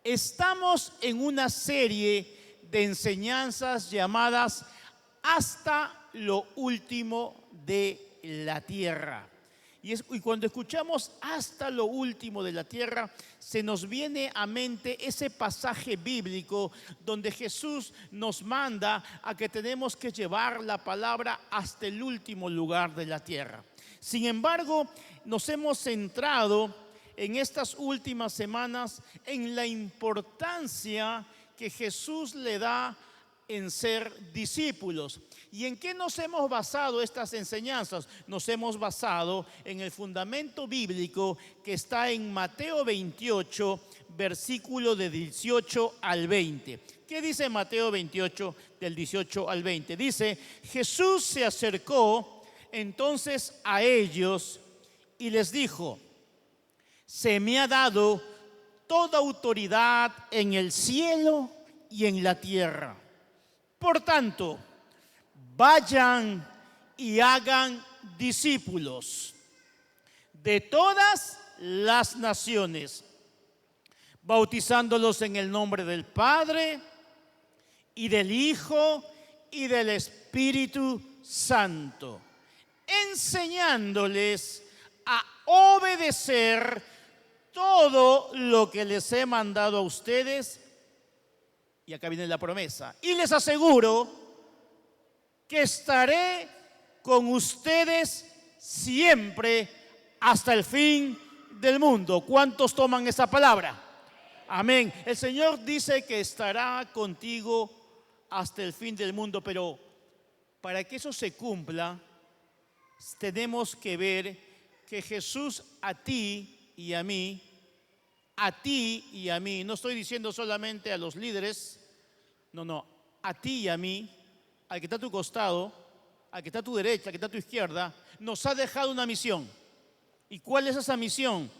Estamos en una serie de enseñanzas llamadas Hasta lo último de la tierra. Y cuando escuchamos hasta lo último de la tierra, se nos viene a mente ese pasaje bíblico donde Jesús nos manda a que tenemos que llevar la palabra hasta el último lugar de la tierra. Sin embargo, nos hemos centrado en estas últimas semanas en la importancia que Jesús le da en ser discípulos. ¿Y en qué nos hemos basado estas enseñanzas? Nos hemos basado en el fundamento bíblico que está en Mateo 28, versículo de 18 al 20. ¿Qué dice Mateo 28, del 18 al 20? Dice: Jesús se acercó entonces a ellos y les dijo: se me ha dado toda autoridad en el cielo y en la tierra. Por tanto, vayan y hagan discípulos de todas las naciones, bautizándolos en el nombre del Padre y del Hijo y del Espíritu Santo, enseñándoles a obedecer todo lo que les he mandado a ustedes. Y acá viene la promesa: y les aseguro que estaré con ustedes siempre hasta el fin del mundo. ¿Cuántos toman esa palabra? Amén. El Señor dice que estará contigo hasta el fin del mundo, pero para que eso se cumpla, tenemos que ver que Jesús a ti y a mí, no estoy diciendo solamente a los líderes, no, a ti y a mí, al que está a tu costado, al que está a tu derecha, al que está a tu izquierda, nos ha dejado una misión. ¿Y cuál es esa misión?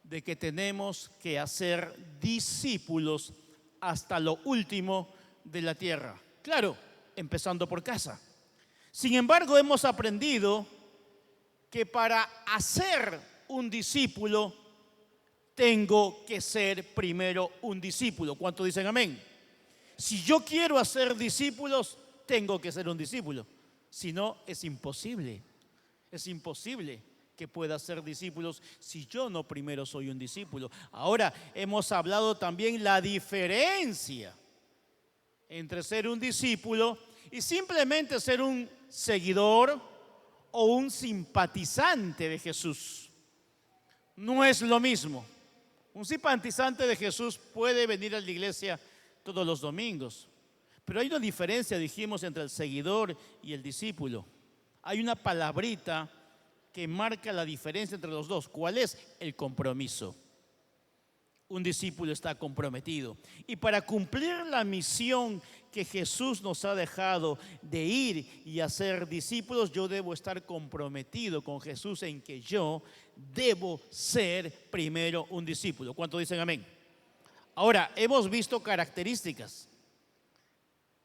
De que tenemos que hacer discípulos hasta lo último de la tierra. Claro, empezando por casa. Sin embargo, hemos aprendido que para hacer un discípulo tengo que ser primero un discípulo. ¿Cuántos dicen amén? Si yo quiero hacer discípulos, tengo que ser un discípulo. Si no, es imposible. Es imposible que pueda ser discípulos si yo no primero soy un discípulo. Ahora, hemos hablado también la diferencia entre ser un discípulo y simplemente ser un seguidor o un simpatizante de Jesús. No es lo mismo. Un simpatizante de Jesús puede venir a la iglesia todos los domingos, pero hay una diferencia, dijimos, entre el seguidor y el discípulo. Hay una palabrita que marca la diferencia entre los dos. ¿Cuál es? El compromiso. Un discípulo está comprometido. Y para cumplir la misión que Jesús nos ha dejado de ir y hacer discípulos, yo debo estar comprometido con Jesús en que yo debo ser primero un discípulo. ¿Cuántos dicen amén? Ahora, hemos visto características.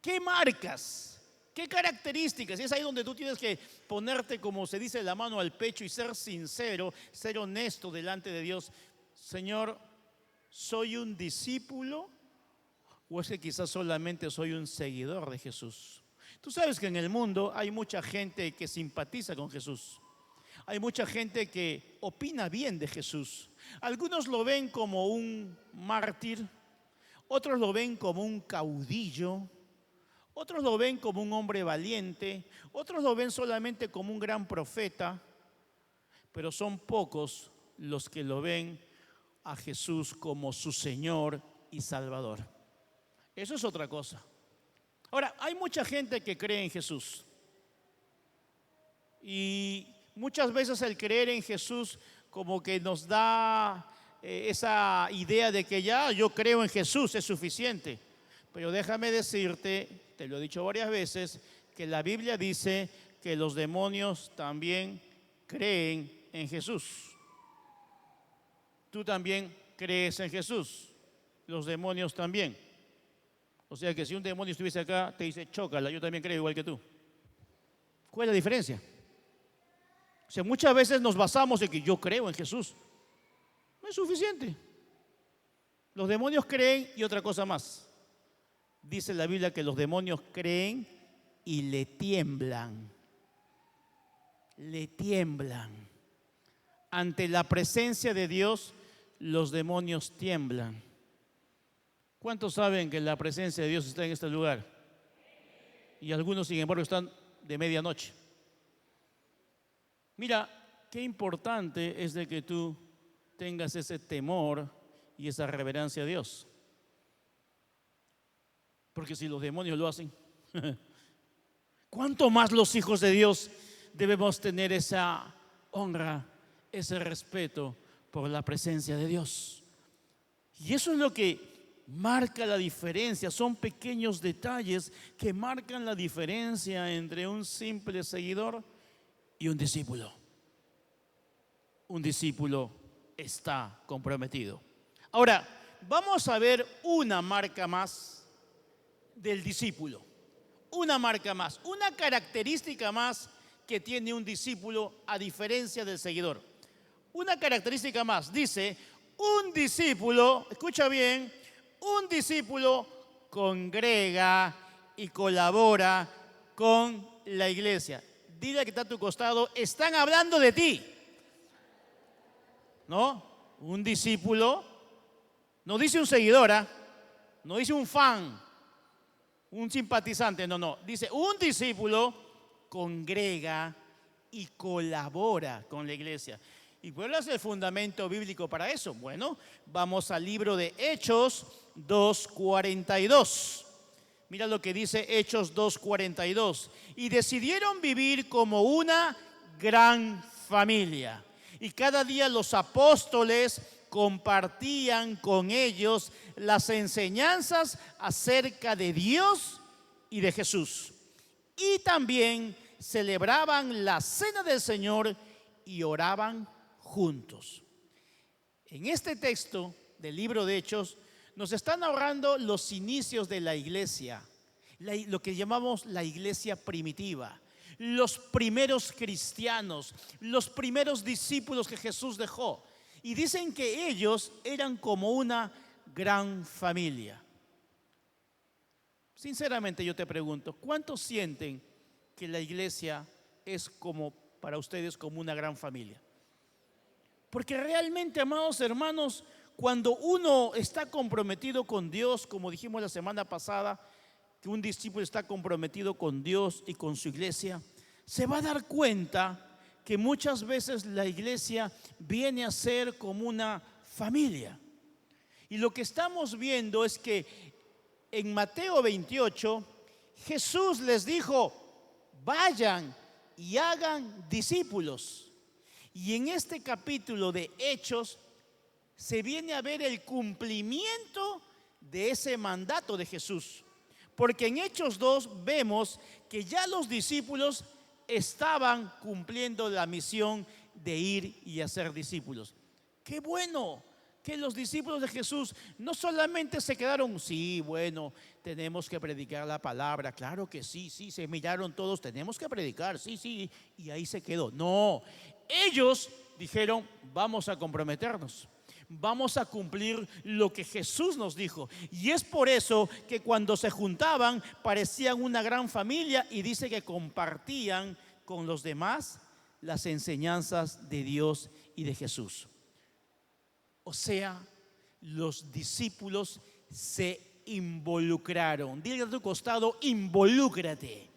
¿Qué marcas? ¿Qué características? Y es ahí donde tú tienes que ponerte, como se dice, la mano al pecho y ser sincero, ser honesto delante de Dios. Señor, ¿soy un discípulo o es que quizás solamente soy un seguidor de Jesús? Tú sabes que en el mundo hay mucha gente que simpatiza con Jesús. Hay mucha gente que opina bien de Jesús. Algunos lo ven como un mártir, otros lo ven como un caudillo, otros lo ven como un hombre valiente, otros lo ven solamente como un gran profeta, pero son pocos los que lo ven a Jesús como su Señor y Salvador. Eso es otra cosa. Ahora, hay mucha gente que cree en Jesús y muchas veces el creer en Jesús como que nos da esa idea de que ya yo creo en Jesús, es suficiente. Pero déjame decirte, te lo he dicho varias veces, que la Biblia dice que los demonios también creen en Jesús. Tú también crees en Jesús, los demonios también. O sea que si un demonio estuviese acá, te dice, chócala, yo también creo igual que tú. ¿Cuál es la diferencia? O sea, muchas veces nos basamos en que yo creo en Jesús. No es suficiente. Los demonios creen y otra cosa más. Dice la Biblia que los demonios creen y le tiemblan. Le tiemblan. Ante la presencia de Dios, los demonios tiemblan. ¿Cuántos saben que la presencia de Dios está en este lugar? Y algunos, sin embargo, están de medianoche. Mira, qué importante es de que tú tengas ese temor y esa reverencia a Dios. Porque si los demonios lo hacen, ¿cuánto más los hijos de Dios debemos tener esa honra, ese respeto por la presencia de Dios? Y eso es lo que marca la diferencia. Son pequeños detalles que marcan la diferencia entre un simple seguidor y un discípulo. Un discípulo está comprometido. Ahora, vamos a ver una marca más del discípulo. Una marca más, una característica más que tiene un discípulo a diferencia del seguidor. Una característica más, dice, un discípulo, escucha bien, un discípulo congrega y colabora con la iglesia. Dile que está a tu costado, están hablando de ti. ¿No? Un discípulo, no dice un seguidor, no dice un fan, un simpatizante, no. Dice, un discípulo congrega y colabora con la iglesia. ¿Y cuál es el fundamento bíblico para eso? Bueno, vamos al libro de Hechos 2:42. Mira lo que dice Hechos 2:42. Y decidieron vivir como una gran familia. Y cada día los apóstoles compartían con ellos las enseñanzas acerca de Dios y de Jesús. Y también celebraban la cena del Señor y oraban juntos. En este texto del libro de Hechos nos están narrando los inicios de la iglesia, lo que llamamos la iglesia primitiva. Los primeros cristianos, los primeros discípulos que Jesús dejó. Y dicen que ellos eran como una gran familia. Sinceramente yo te pregunto, ¿cuántos sienten que la iglesia es como para ustedes como una gran familia? Porque realmente, amados hermanos, cuando uno está comprometido con Dios, como dijimos la semana pasada, que un discípulo está comprometido con Dios y con su iglesia, se va a dar cuenta que muchas veces la iglesia viene a ser como una familia. Y lo que estamos viendo es que en Mateo 28, Jesús les dijo, vayan y hagan discípulos. Y en este capítulo de Hechos se viene a ver el cumplimiento de ese mandato de Jesús. Porque en Hechos 2 vemos que ya los discípulos estaban cumpliendo la misión de ir y hacer discípulos. Qué bueno que los discípulos de Jesús no solamente se quedaron, sí, bueno, tenemos que predicar la palabra, claro que sí, se miraron todos, tenemos que predicar, sí, y ahí se quedó. No, ellos dijeron, vamos a comprometernos. Vamos a cumplir lo que Jesús nos dijo. Y es por eso que cuando se juntaban parecían una gran familia y dice que compartían con los demás las enseñanzas de Dios y de Jesús. O sea, los discípulos se involucraron. Dile a tu costado, involúcrate.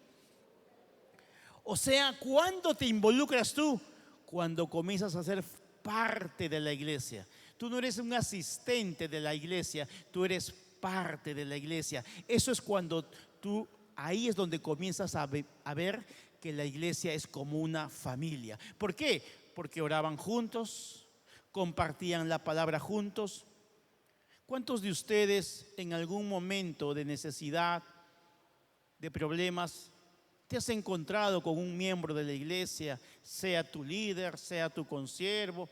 O sea, ¿cuándo te involucras tú? Cuando comienzas a ser parte de la iglesia. Tú no eres un asistente de la iglesia, tú eres parte de la iglesia. Eso es cuando ahí es donde comienzas a ver que la iglesia es como una familia. ¿Por qué? Porque oraban juntos, compartían la palabra juntos. ¿Cuántos de ustedes en algún momento de necesidad, de problemas, te has encontrado con un miembro de la iglesia, sea tu líder, sea tu consiervo,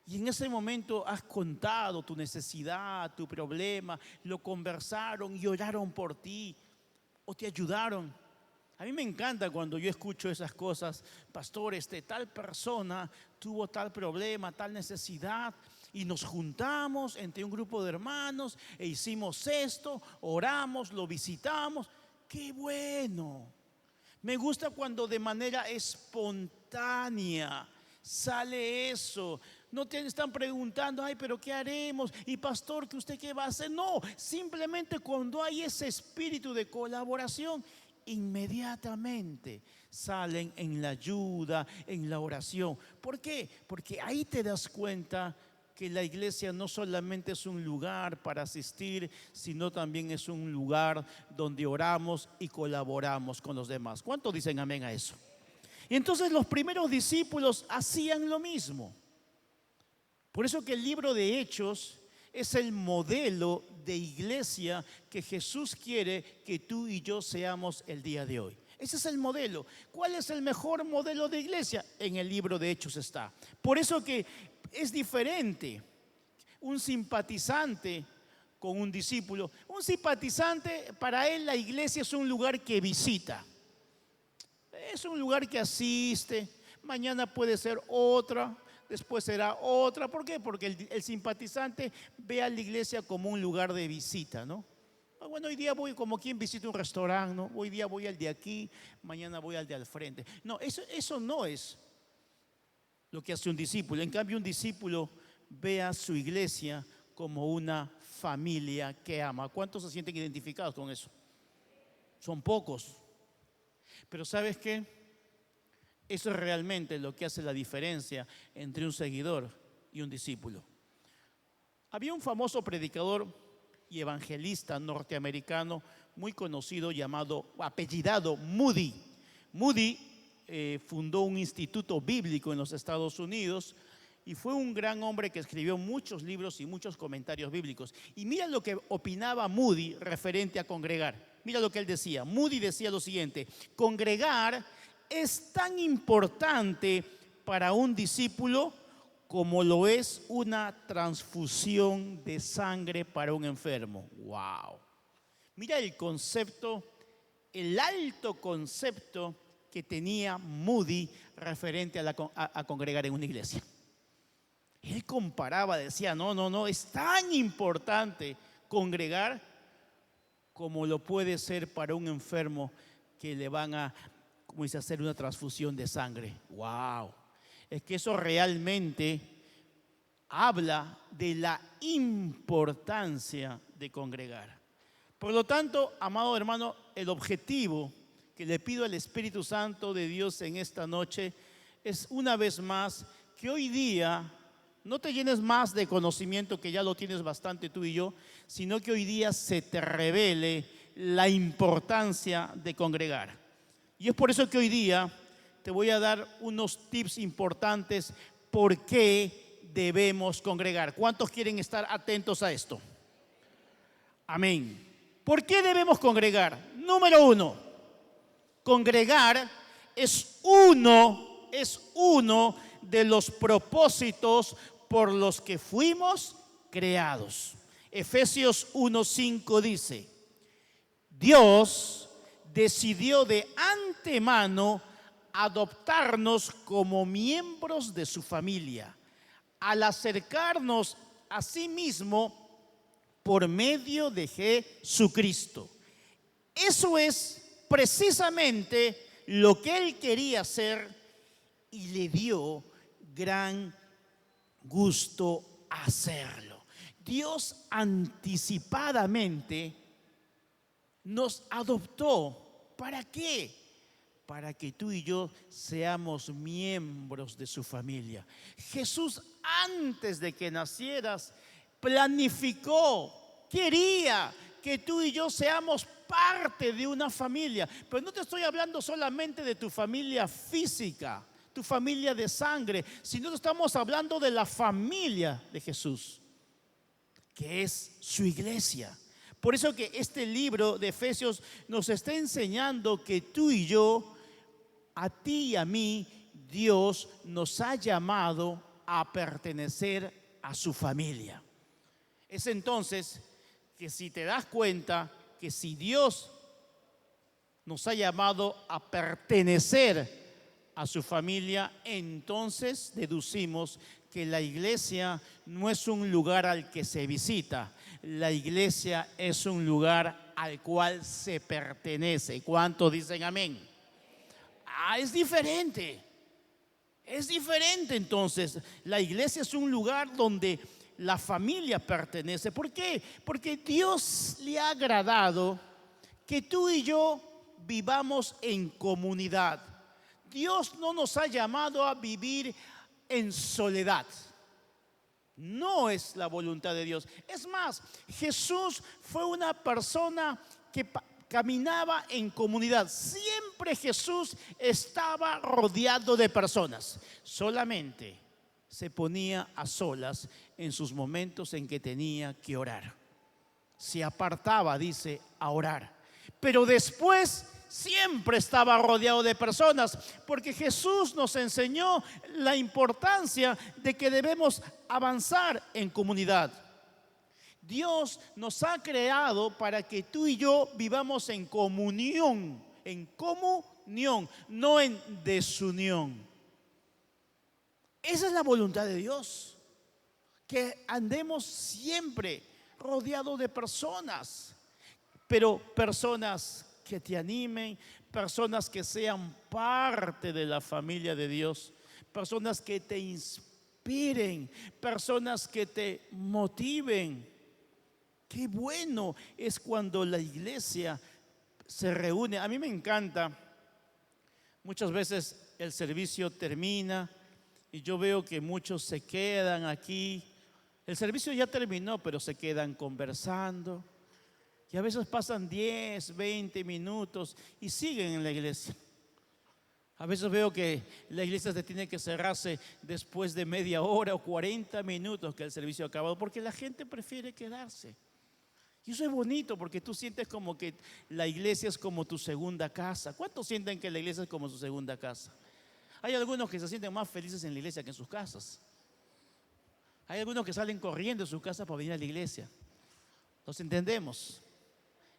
y en ese momento has contado tu necesidad, tu problema, lo conversaron y oraron por ti o te ayudaron? A mí me encanta cuando yo escucho esas cosas, pastor, tal persona tuvo tal problema, tal necesidad Y nos juntamos entre un grupo de hermanos e hicimos esto, oramos, lo visitamos. ¡Qué bueno! Me gusta cuando de manera espontánea sale eso. No te están preguntando, ay, pero ¿qué haremos? Y pastor, ¿que usted qué va a hacer? No, simplemente cuando hay ese espíritu de colaboración, inmediatamente salen en la ayuda, en la oración. ¿Por qué? Porque ahí te das cuenta que la iglesia no solamente es un lugar para asistir, sino también es un lugar donde oramos y colaboramos con los demás. ¿Cuántos dicen amén a eso? Y entonces los primeros discípulos hacían lo mismo. Por eso que el libro de Hechos es el modelo de iglesia que Jesús quiere que tú y yo seamos el día de hoy. Ese es el modelo. ¿Cuál es el mejor modelo de iglesia? En el libro de Hechos está. Por eso que es diferente un simpatizante con un discípulo. Un simpatizante, para él la iglesia es un lugar que visita. Es un lugar que asiste. Mañana puede ser otra, después será otra. ¿Por qué? Porque el simpatizante ve a la iglesia como un lugar de visita, ¿no? Bueno, hoy día voy como quien visita un restaurante, ¿no? Hoy día voy al de aquí, mañana voy al de al frente. No, eso no es lo que hace un discípulo. En cambio, un discípulo ve a su iglesia como una familia que ama. ¿Cuántos se sienten identificados con eso? Son pocos. Pero ¿sabes qué? Eso es realmente lo que hace la diferencia entre un seguidor y un discípulo. Había un famoso predicador y evangelista norteamericano muy conocido apellidado Moody. Moody fundó un instituto bíblico en los Estados Unidos y fue un gran hombre que escribió muchos libros y muchos comentarios bíblicos. Y mira lo que opinaba Moody referente a congregar. Mira lo que él decía. Moody decía lo siguiente: congregar es tan importante para un discípulo como lo es una transfusión de sangre para un enfermo. ¡Wow! Mira el concepto, el alto concepto que tenía Moody referente a congregar en una iglesia. Él comparaba, decía, no, es tan importante congregar como lo puede ser para un enfermo que le van a, como dice, hacer una transfusión de sangre. ¡Wow! Es que eso realmente habla de la importancia de congregar. Por lo tanto, amado hermano, el objetivo que le pido al Espíritu Santo de Dios en esta noche es, una vez más, que hoy día no te llenes más de conocimiento, que ya lo tienes bastante tú y yo, sino que hoy día se te revele la importancia de congregar. Y es por eso que hoy día te voy a dar unos tips importantes por qué debemos congregar. ¿Cuántos quieren estar atentos a esto? Amén. ¿Por qué debemos congregar? Número 1, congregar es uno de los propósitos por los que fuimos creados. Efesios 1:5 dice: Dios decidió de antemano adoptarnos como miembros de su familia, al acercarnos a sí mismo por medio de Jesucristo. Eso es precisamente lo que Él quería hacer y le dio gran gusto hacerlo. Dios anticipadamente nos adoptó. ¿Para qué? Para que tú y yo seamos miembros de su familia. Jesús, antes de que nacieras, planificó, quería que tú y yo seamos parte de una familia. Pero no te estoy hablando solamente de tu familia física, tu familia de sangre, sino que estamos hablando de la familia de Jesús, que es su iglesia. Por eso que este libro de Efesios nos está enseñando que tú y yo, a ti y a mí, Dios nos ha llamado a pertenecer a su familia. Es entonces que, si te das cuenta que si Dios nos ha llamado a pertenecer a su familia, entonces deducimos que la iglesia no es un lugar al que se visita, la iglesia es un lugar al cual se pertenece. ¿Cuántos dicen amén? Es diferente. Es diferente entonces. La iglesia es un lugar donde la familia pertenece. ¿Por qué? Porque Dios le ha agradado que tú y yo vivamos en comunidad. Dios no nos ha llamado a vivir en soledad. No es la voluntad de Dios. Es más, Jesús fue una persona que caminaba en comunidad. Siempre Jesús estaba rodeado de personas. Solamente se ponía a solas en sus momentos en que tenía que orar. Se apartaba, dice, a orar. Pero después siempre estaba rodeado de personas, porque Jesús nos enseñó la importancia de que debemos avanzar en comunidad. Dios nos ha creado para que tú y yo vivamos en comunión, no en desunión. Esa es la voluntad de Dios, que andemos siempre rodeados de personas, pero personas que te animen, personas que sean parte de la familia de Dios, personas que te inspiren, personas que te motiven. Qué bueno es cuando la iglesia se reúne. A mí me encanta. Muchas veces el servicio termina y yo veo que muchos se quedan aquí. El servicio ya terminó, pero se quedan conversando. Y a veces pasan 10, 20 minutos y siguen en la iglesia. A veces veo que la iglesia se tiene que cerrarse después de media hora o 40 minutos que el servicio ha acabado, porque la gente prefiere quedarse. Y eso es bonito porque tú sientes como que la iglesia es como tu segunda casa. ¿Cuántos sienten que la iglesia es como su segunda casa? Hay algunos que se sienten más felices en la iglesia que en sus casas. Hay algunos que salen corriendo de sus casas para venir a la iglesia. ¿Los entendemos?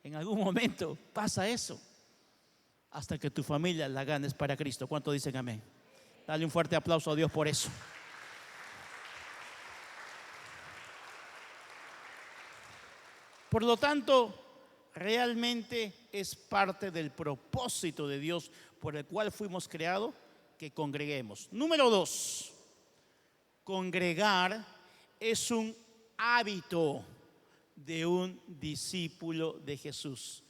En algún momento pasa eso, hasta que tu familia la ganes para Cristo. ¿Cuántos dicen amén? Dale un fuerte aplauso a Dios por eso. Por lo tanto, realmente es parte del propósito de Dios por el cual fuimos creados, que congreguemos. Número 2, congregar es un hábito de un discípulo de Jesús.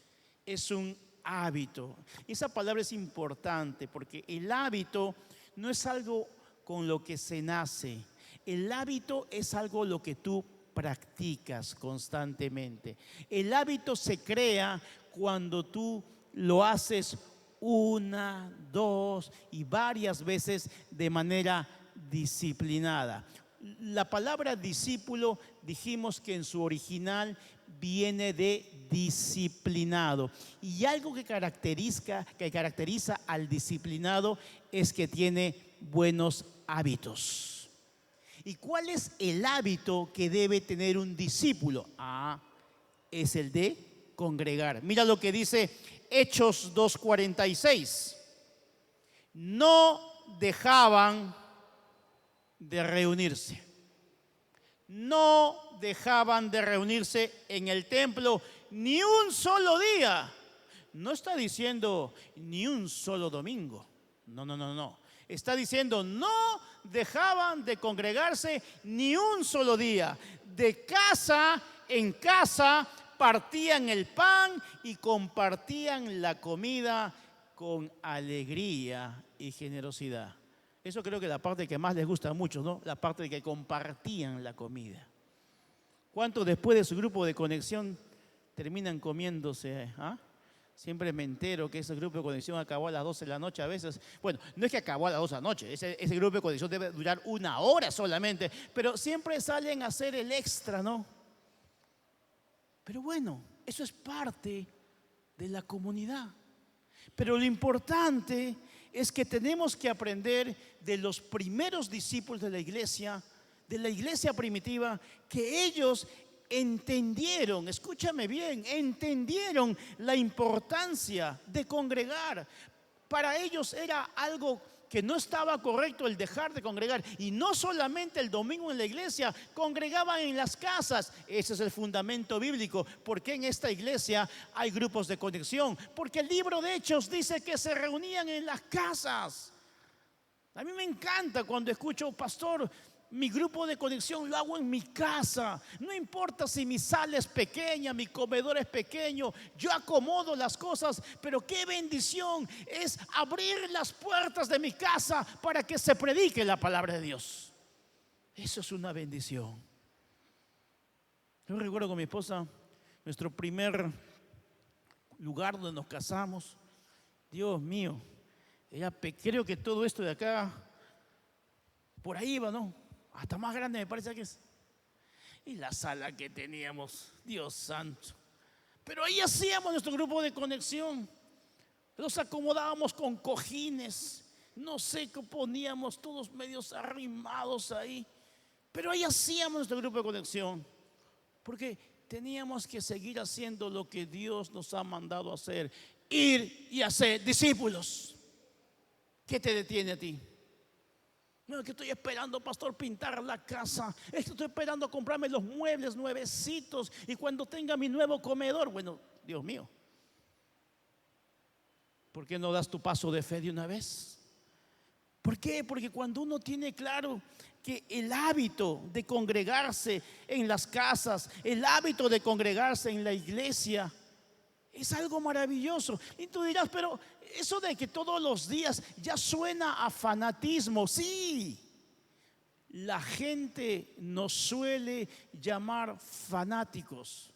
Es un hábito. Esa palabra es importante porque el hábito no es algo con lo que se nace. El hábito es algo lo que tú practicas constantemente. El hábito se crea cuando tú lo haces una, dos y varias veces de manera disciplinada. La palabra discípulo dijimos que en su original viene de disciplinado. Y algo que caracteriza al disciplinado es que tiene buenos hábitos. ¿Y cuál es el hábito que debe tener un discípulo? Es el de congregar. Mira lo que dice Hechos 2:46. No dejaban de reunirse. No dejaban de reunirse en el templo ni un solo día. No está diciendo ni un solo domingo. No. Está diciendo no dejaban de congregarse ni un solo día. De casa en casa partían el pan y compartían la comida con alegría y generosidad. Eso creo que es la parte que más les gusta mucho, ¿no? La parte de que compartían la comida. ¿Cuántos después de su grupo de conexión terminan comiéndose? Siempre me entero que ese grupo de conexión acabó a las 12 de la noche a veces. Bueno, no es que acabó a las 12 de la noche, ese grupo de conexión debe durar 1 hora solamente, pero siempre salen a hacer el extra, ¿no? Pero bueno, eso es parte de la comunidad. Pero lo importante es que tenemos que aprender de los primeros discípulos de la iglesia primitiva, que ellos entendieron, escúchame bien, entendieron la importancia de congregar. Para ellos era algo que no estaba correcto el dejar de congregar. Y no solamente el domingo en la iglesia, congregaban en las casas. Ese es el fundamento bíblico. ¿Por qué en esta iglesia hay grupos de conexión? Porque el libro de Hechos dice que se reunían en las casas. A mí me encanta cuando escucho, pastor, mi grupo de conexión lo hago en mi casa. No importa si mi sala es pequeña, mi comedor es pequeño, yo acomodo las cosas. Pero qué bendición es abrir las puertas de mi casa para que se predique la palabra de Dios. Eso es una bendición. Yo recuerdo con mi esposa, nuestro primer lugar donde nos casamos. Dios mío, creo que todo esto de acá, por ahí iba, ¿no? Hasta más grande me parece que es. Y la sala que teníamos, Dios santo. Pero ahí hacíamos nuestro grupo de conexión. Los acomodábamos con cojines. No sé qué poníamos, todos medios arrimados ahí. Pero ahí hacíamos nuestro grupo de conexión. Porque teníamos que seguir haciendo lo que Dios nos ha mandado a hacer. Ir y hacer discípulos. ¿Qué te detiene a ti? No, es que estoy esperando, pastor, pintar la casa. Es que estoy esperando comprarme los muebles nuevecitos. Y cuando tenga mi nuevo comedor. Bueno, Dios mío, ¿por qué no das tu paso de fe de una vez? ¿Por qué? Porque cuando uno tiene claro que el hábito de congregarse en las casas, el hábito de congregarse en la iglesia, es algo maravilloso. Y tú dirás, pero eso de que todos los días ya suena a fanatismo. Sí, la gente nos suele llamar fanáticos,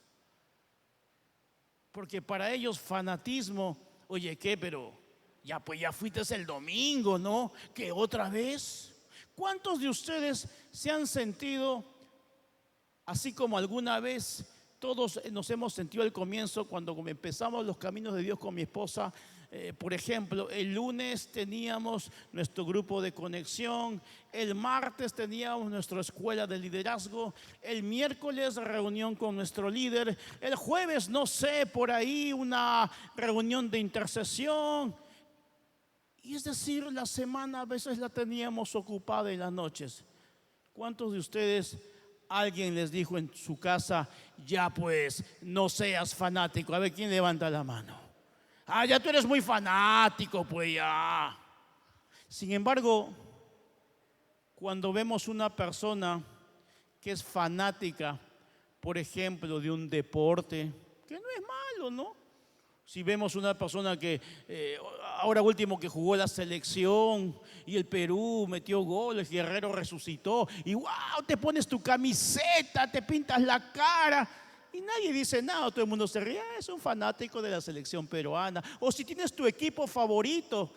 porque para ellos fanatismo, oye, ¿qué? Pero ya pues ya fuiste el domingo, ¿no? ¿Que otra vez? ¿Cuántos de ustedes se han sentido así como alguna vez todos nos hemos sentido al comienzo cuando empezamos los caminos de Dios con mi esposa? Por ejemplo, el lunes teníamos nuestro grupo de conexión, el martes teníamos nuestra escuela de liderazgo, el miércoles reunión con nuestro líder, el jueves, no sé, por ahí una reunión de intercesión. Y es decir, la semana a veces la teníamos ocupada en las noches. ¿Cuántos de ustedes, alguien les dijo en su casa, ya pues no seas fanático? A ver, ¿quién levanta la mano? Ah, ya tú eres muy fanático, pues ya. Sin embargo, cuando vemos una persona que es fanática, por ejemplo, de un deporte, que no es malo, ¿no? Si vemos una persona que ahora último que jugó la selección y el Perú metió gol, el Guerrero resucitó y wow, te pones tu camiseta, te pintas la cara y nadie dice nada, todo el mundo se ríe, es un fanático de la selección peruana. O si tienes tu equipo favorito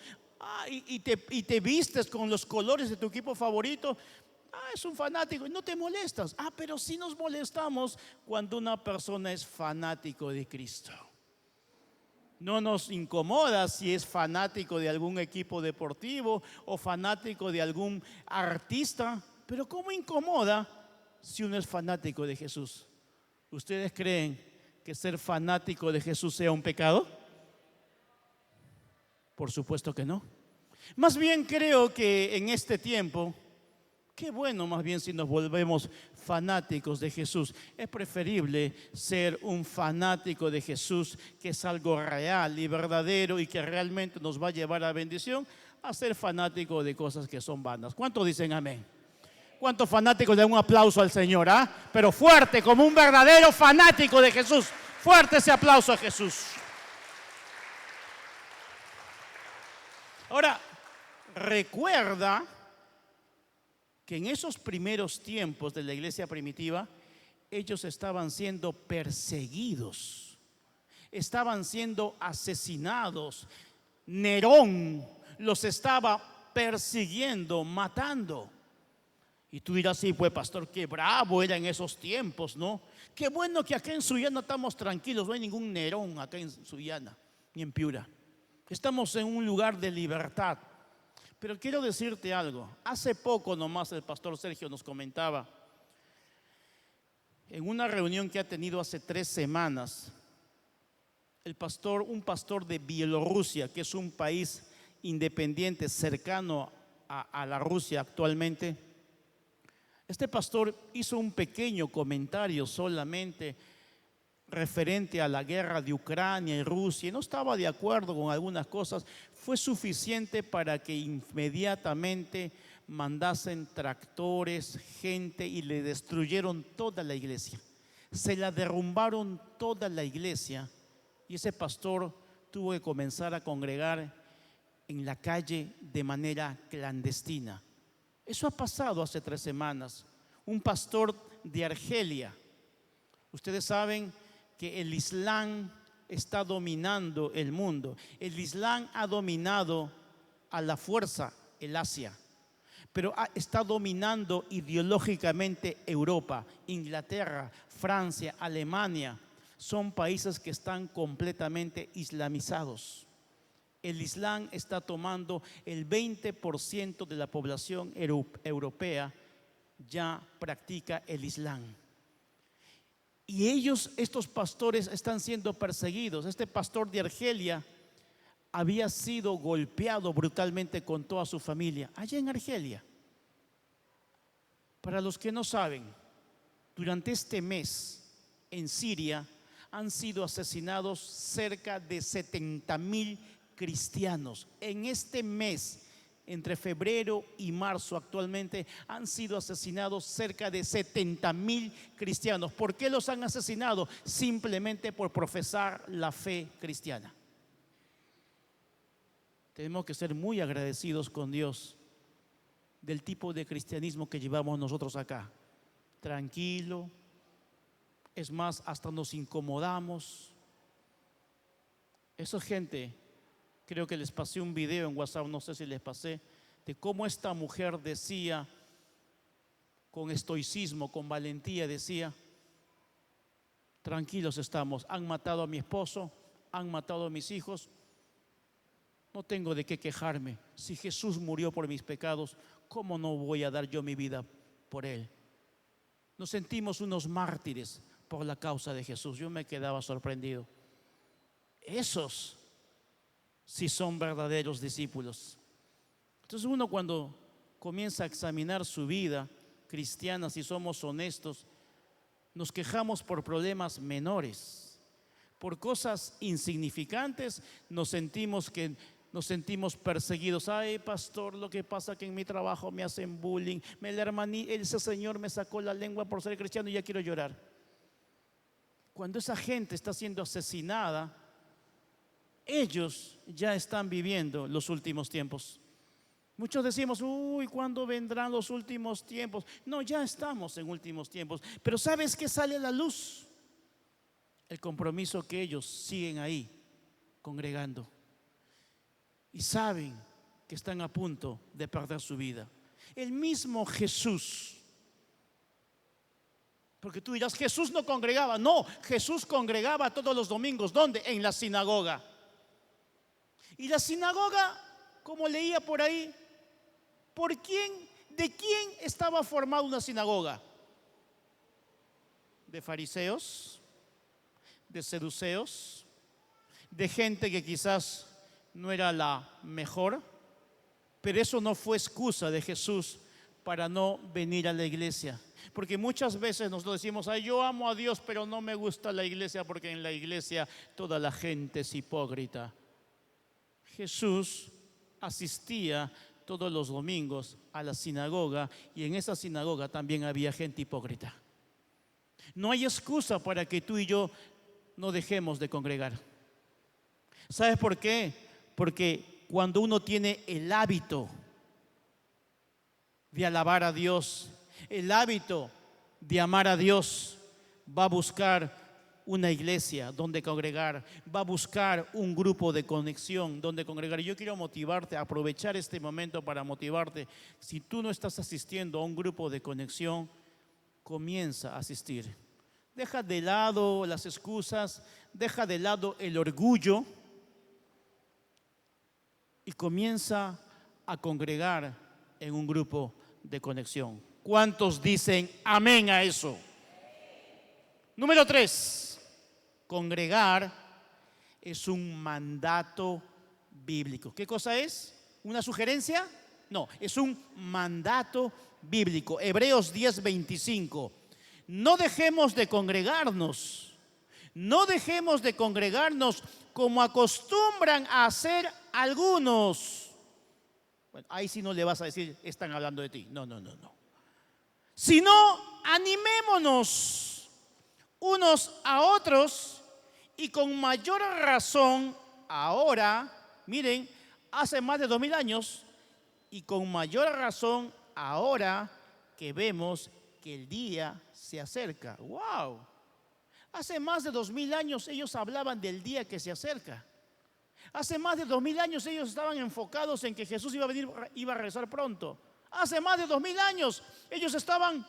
y te vistes con los colores de tu equipo favorito, es un fanático y no te molestas. Pero sí nos molestamos cuando una persona es fanático de Cristo. No nos incomoda si es fanático de algún equipo deportivo o fanático de algún artista, pero ¿cómo incomoda si uno es fanático de Jesús? ¿Ustedes creen que ser fanático de Jesús sea un pecado? Por supuesto que no. Más bien creo que en este tiempo, qué bueno más bien si nos volvemos fanáticos de Jesús. Es preferible ser un fanático de Jesús, que es algo real y verdadero y que realmente nos va a llevar a bendición, a ser fanático de cosas que son vanas. ¿Cuántos dicen amén? ¿Cuántos fanáticos le dan un aplauso al Señor? Pero fuerte, como un verdadero fanático de Jesús. Fuerte ese aplauso a Jesús. Ahora, recuerda que en esos primeros tiempos de la iglesia primitiva, ellos estaban siendo perseguidos, estaban siendo asesinados. Nerón los estaba persiguiendo, matando. Y tú dirás, sí, pues pastor, qué bravo era en esos tiempos, ¿no? Qué bueno que acá en Sullana estamos tranquilos, no hay ningún Nerón acá en Sullana, ni en Piura. Estamos en un lugar de libertad. Pero quiero decirte algo. Hace poco nomás el pastor Sergio nos comentaba, en una reunión que ha tenido hace 3 semanas, un pastor de Bielorrusia, que es un país independiente cercano a la Rusia actualmente. Este pastor hizo un pequeño comentario solamente referente a la guerra de Ucrania y Rusia. No estaba de acuerdo con algunas cosas. Fue suficiente para que inmediatamente mandasen tractores, gente, y le destruyeron toda la iglesia. Se la derrumbaron toda la iglesia y ese pastor tuvo que comenzar a congregar en la calle de manera clandestina. Eso ha pasado hace 3 semanas. Un pastor de Argelia. Ustedes saben que el Islam está dominando el mundo. El Islam ha dominado a la fuerza el Asia, pero está dominando ideológicamente Europa, Inglaterra, Francia, Alemania. Son países que están completamente islamizados. El Islam está tomando el 20% de la población europea, ya practica el Islam. Y estos pastores están siendo perseguidos. Este pastor de Argelia había sido golpeado brutalmente con toda su familia, allá en Argelia. Para los que no saben, durante este mes en Siria han sido asesinados cerca de 70,000 cristianos. En este mes, entre febrero y marzo actualmente, han sido asesinados cerca de 70,000 cristianos. ¿Por qué los han asesinado? Simplemente por profesar la fe cristiana. Tenemos que ser muy agradecidos con Dios del tipo de cristianismo que llevamos nosotros acá. Tranquilo, es más, hasta nos incomodamos. Esa gente, creo que les pasé un video en WhatsApp, no sé si les pasé, de cómo esta mujer decía, con estoicismo, con valentía, decía: tranquilos estamos, han matado a mi esposo, han matado a mis hijos, no tengo de qué quejarme. Si Jesús murió por mis pecados, ¿cómo no voy a dar yo mi vida por él? Nos sentimos unos mártires por la causa de Jesús. Yo me quedaba sorprendido. Esos sí son verdaderos discípulos. Entonces uno, cuando comienza a examinar su vida cristiana, si somos honestos, nos quejamos por problemas menores, por cosas insignificantes. Nos sentimos perseguidos. Ay, pastor, lo que pasa es que en mi trabajo me hacen bullying, ese señor me sacó la lengua por ser cristiano y ya quiero llorar. Cuando esa gente está siendo asesinada, ellos ya están viviendo los últimos tiempos. Muchos decimos: uy, ¿cuándo vendrán los últimos tiempos? No, ya estamos en últimos tiempos. Pero ¿sabes qué sale a la luz? El compromiso que ellos siguen ahí congregando y saben que están a punto de perder su vida. El mismo Jesús, porque tú dirás: Jesús no congregaba. No, Jesús congregaba todos los domingos. ¿Dónde? En la sinagoga. Y la sinagoga, como leía por ahí, ¿de quién estaba formada una sinagoga? ¿De fariseos? ¿De seduceos? ¿De gente que quizás no era la mejor? Pero eso no fue excusa de Jesús para no venir a la iglesia. Porque muchas veces nos lo decimos: ay, yo amo a Dios, pero no me gusta la iglesia porque en la iglesia toda la gente es hipócrita. Jesús asistía todos los domingos a la sinagoga, y en esa sinagoga también había gente hipócrita. No hay excusa para que tú y yo no dejemos de congregar. ¿Sabes por qué? Porque cuando uno tiene el hábito de alabar a Dios, el hábito de amar a Dios, va a buscar una iglesia donde congregar, va a buscar un grupo de conexión donde congregar. Y yo quiero motivarte, aprovechar este momento para motivarte. Si tú no estás asistiendo a un grupo de conexión, comienza a asistir. Deja de lado las excusas, deja de lado el orgullo y comienza a congregar en un grupo de conexión. ¿Cuántos dicen amén a eso? Número 3, congregar es un mandato bíblico. ¿Qué cosa es? ¿Una sugerencia? No, es un mandato bíblico. Hebreos 10:25. No dejemos de congregarnos. No dejemos de congregarnos como acostumbran a hacer algunos. Bueno, ahí sí no le vas a decir, están hablando de ti. No, no, no, no. Sino, animémonos unos a otros y con mayor razón ahora, miren, hace más de 2000 años y con mayor razón ahora que vemos que el día se acerca. ¡Wow! Hace más de 2000 años ellos hablaban del día que se acerca. Hace más de 2000 años ellos estaban enfocados en que Jesús iba a venir, iba a regresar pronto. Hace más de 2000 años ellos estaban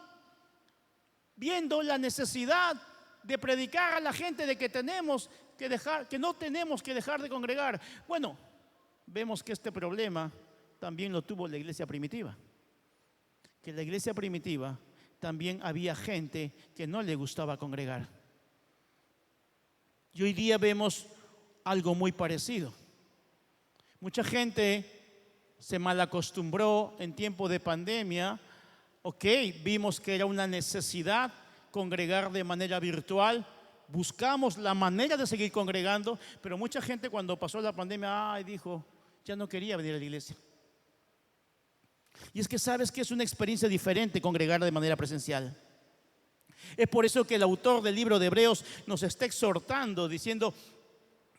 viendo la necesidad de predicar a la gente de que tenemos que dejar, que no tenemos que dejar de congregar. Bueno, vemos que este problema también lo tuvo la iglesia primitiva. Que en la iglesia primitiva también había gente que no le gustaba congregar. Y hoy día vemos algo muy parecido. Mucha gente se malacostumbró en tiempo de pandemia. Ok, vimos que era una necesidad congregar de manera virtual. Buscamos la manera de seguir congregando, pero mucha gente cuando pasó la pandemia, dijo, ya no quería venir a la iglesia. Y es que sabes que es una experiencia diferente congregar de manera presencial. Es por eso que el autor del libro de Hebreos nos está exhortando, diciendo,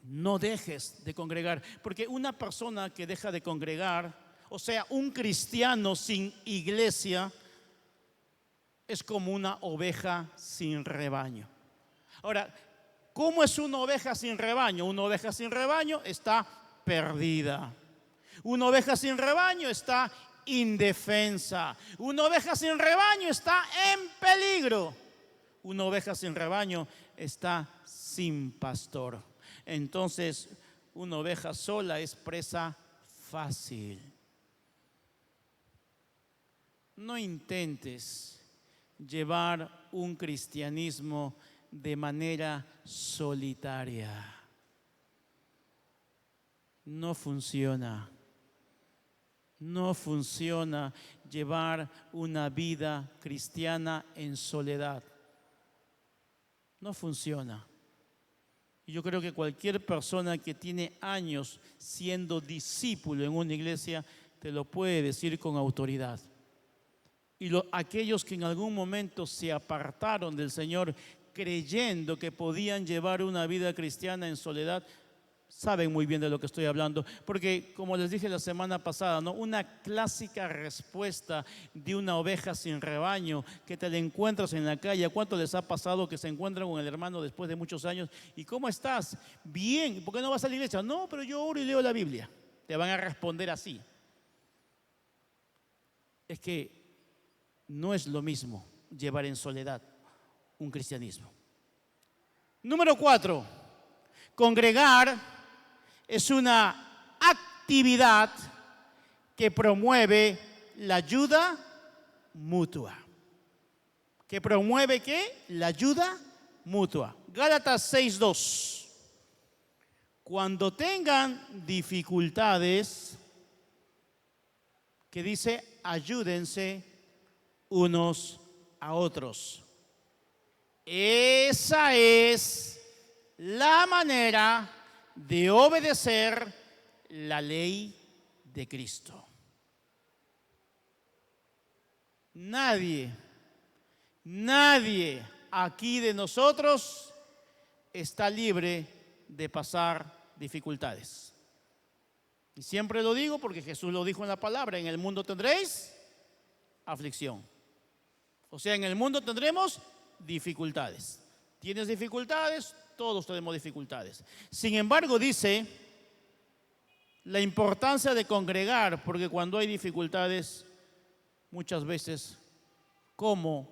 no dejes de congregar, porque una persona que deja de congregar, o sea, un cristiano sin iglesia, es como una oveja sin rebaño. Ahora, ¿cómo es una oveja sin rebaño? Una oveja sin rebaño está perdida. Una oveja sin rebaño está indefensa. Una oveja sin rebaño está en peligro. Una oveja sin rebaño está sin pastor. Entonces, una oveja sola es presa fácil. No intentes llevar un cristianismo de manera solitaria. No funciona. No funciona llevar una vida cristiana en soledad. No funciona. Yo creo que cualquier persona que tiene años siendo discípulo en una iglesia te lo puede decir con autoridad. Y aquellos que en algún momento se apartaron del Señor creyendo que podían llevar una vida cristiana en soledad, saben muy bien de lo que estoy hablando, porque como les dije la semana pasada, ¿no? Una clásica respuesta de una oveja sin rebaño que te la encuentras en la calle. ¿A cuánto les ha pasado que se encuentran con el hermano después de muchos años? ¿Y cómo estás? Bien. ¿Por qué no vas a la iglesia? No, pero yo oro y leo la Biblia. Te van a responder así. Es que no es lo mismo llevar en soledad un cristianismo. Número 4, congregar es una actividad que promueve la ayuda mutua. ¿Que promueve qué? La ayuda mutua. Gálatas 6:2. Cuando tengan dificultades, que dice, ayúdense unos a otros. Esa es la manera de obedecer la ley de Cristo. Nadie aquí de nosotros está libre de pasar dificultades. Y siempre lo digo porque Jesús lo dijo en la palabra, en el mundo tendréis aflicción. O sea, en el mundo tendremos dificultades. ¿Tienes dificultades? Todos tenemos dificultades. Sin embargo, dice la importancia de congregar, porque cuando hay dificultades, muchas veces, ¿cómo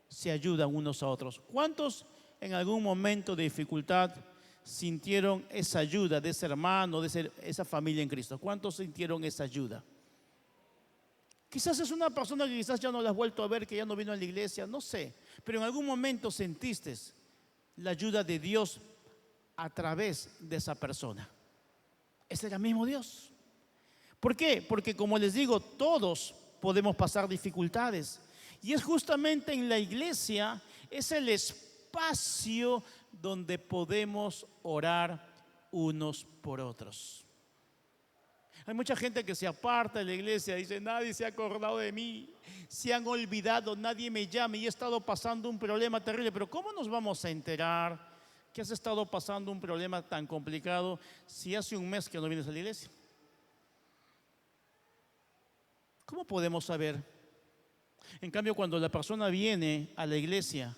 se ayudan unos a otros? ¿Cuántos en algún momento de dificultad sintieron esa ayuda de ese hermano, de esa familia en Cristo? ¿Cuántos sintieron esa ayuda? Quizás es una persona que quizás ya no la has vuelto a ver, que ya no vino a la iglesia, no sé. Pero en algún momento sentiste la ayuda de Dios a través de esa persona. Es el mismo Dios. ¿Por qué? Porque como les digo, todos podemos pasar dificultades. Y es justamente en la iglesia, es el espacio donde podemos orar unos por otros. Hay mucha gente que se aparta de la iglesia, dice, nadie se ha acordado de mí, se han olvidado, nadie me llama y he estado pasando un problema terrible. Pero ¿cómo nos vamos a enterar que has estado pasando un problema tan complicado si hace un mes que no vienes a la iglesia? ¿Cómo podemos saber? En cambio, cuando la persona viene a la iglesia,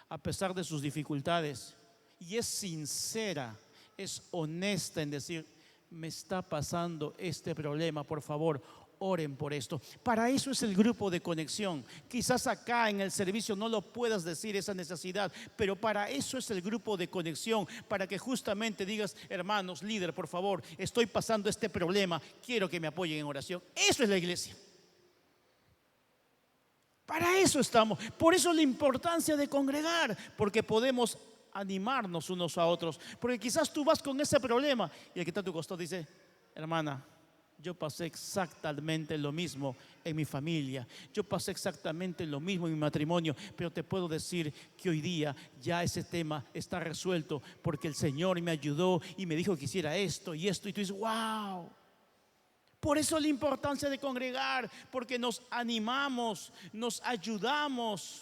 a pesar de sus dificultades, y es sincera, es honesta en decir, me está pasando este problema, por favor, oren por esto. Para eso es el grupo de conexión. Quizás acá en el servicio no lo puedas decir esa necesidad, pero para eso es el grupo de conexión, para que justamente digas, hermanos, líder, por favor, estoy pasando este problema, quiero que me apoyen en oración. Eso es la iglesia. Para eso estamos. Por eso la importancia de congregar, porque podemos animarnos unos a otros. Porque quizás tú vas con ese problema y el que está a tu costado dice, hermana, yo pasé exactamente lo mismo en mi familia, yo pasé exactamente lo mismo en mi matrimonio, pero te puedo decir que hoy día ya ese tema está resuelto porque el Señor me ayudó y me dijo que hiciera esto y esto, y tú dices, wow. Por eso la importancia de congregar, porque nos animamos, nos ayudamos.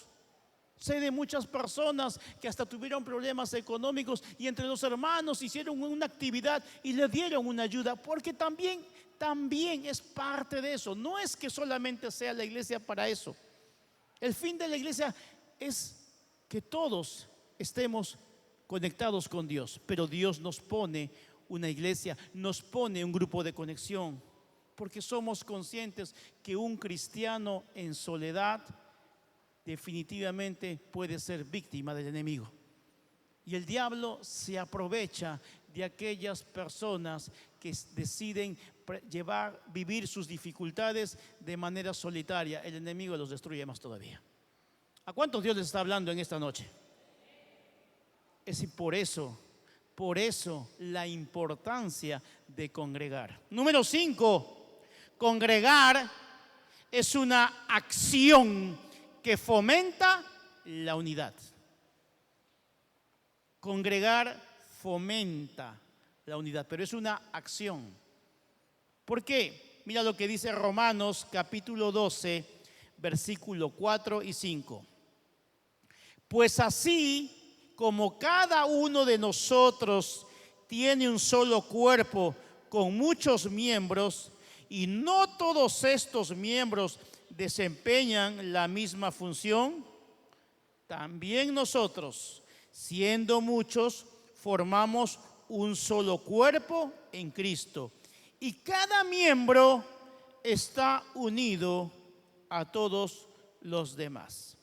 Sé de muchas personas que hasta tuvieron problemas económicos y entre los hermanos hicieron una actividad y le dieron una ayuda, porque también es parte de eso. No es que solamente sea la iglesia para eso. El fin de la iglesia es que todos estemos conectados con Dios, pero Dios nos pone una iglesia, nos pone un grupo de conexión, porque somos conscientes que un cristiano en soledad definitivamente puede ser víctima del enemigo. Y el diablo se aprovecha de aquellas personas que deciden vivir sus dificultades de manera solitaria. El enemigo los destruye más todavía. ¿A cuántos Dios les está hablando en esta noche? Es por eso la importancia de congregar. Número 5, congregar es una acción que fomenta la unidad. Congregar fomenta la unidad, pero es una acción. ¿Por qué? Mira lo que dice Romanos capítulo 12, versículo 4 y 5. Pues así como cada uno de nosotros tiene un solo cuerpo con muchos miembros, y no todos estos miembros desempeñan la misma función, también nosotros, siendo muchos, formamos un solo cuerpo en Cristo. Y cada miembro está unido a todos los demás.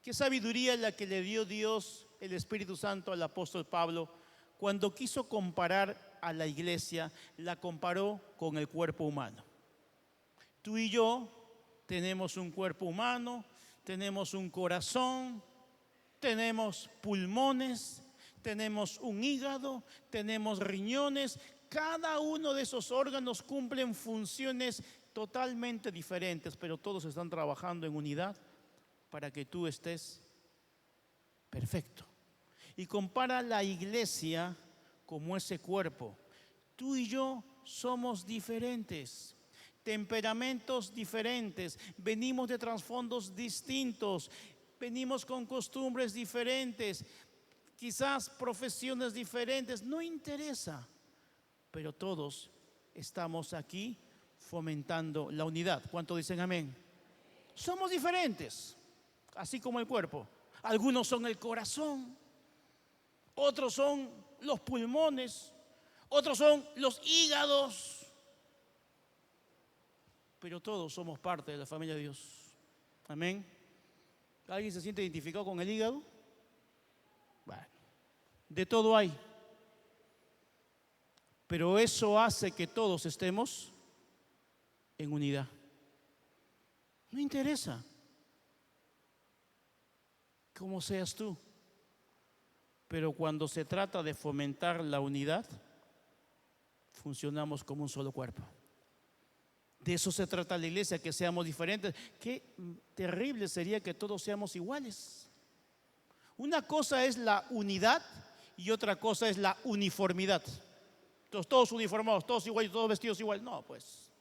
¿Qué sabiduría la que le dio Dios, el Espíritu Santo, al apóstol Pablo cuando quiso comparar a la iglesia? La comparó con el cuerpo humano. Tú y yo tenemos un cuerpo humano, tenemos un corazón, tenemos pulmones, tenemos un hígado, tenemos riñones. Cada uno de esos órganos cumplen funciones totalmente diferentes, pero todos están trabajando en unidad para que tú estés perfecto. Y compara la iglesia como ese cuerpo. Tú y yo somos diferentes, temperamentos diferentes, venimos de trasfondos distintos, venimos con costumbres diferentes, quizás profesiones diferentes, no interesa, pero todos estamos aquí fomentando la unidad. ¿Cuánto dicen amén? Somos diferentes, así como el cuerpo. Algunos son el corazón, otros son los pulmones, otros son los hígados, pero todos somos parte de la familia de Dios. Amén. ¿Alguien se siente identificado con el hígado? Bueno, de todo hay. Pero eso hace que todos estemos en unidad. No interesa cómo seas tú, pero cuando se trata de fomentar la unidad, funcionamos como un solo cuerpo. De eso se trata la iglesia, que seamos diferentes. Qué terrible sería que todos seamos iguales. Una cosa es la unidad y otra cosa es la uniformidad. Entonces, todos uniformados, todos iguales, todos vestidos igual. No, pues.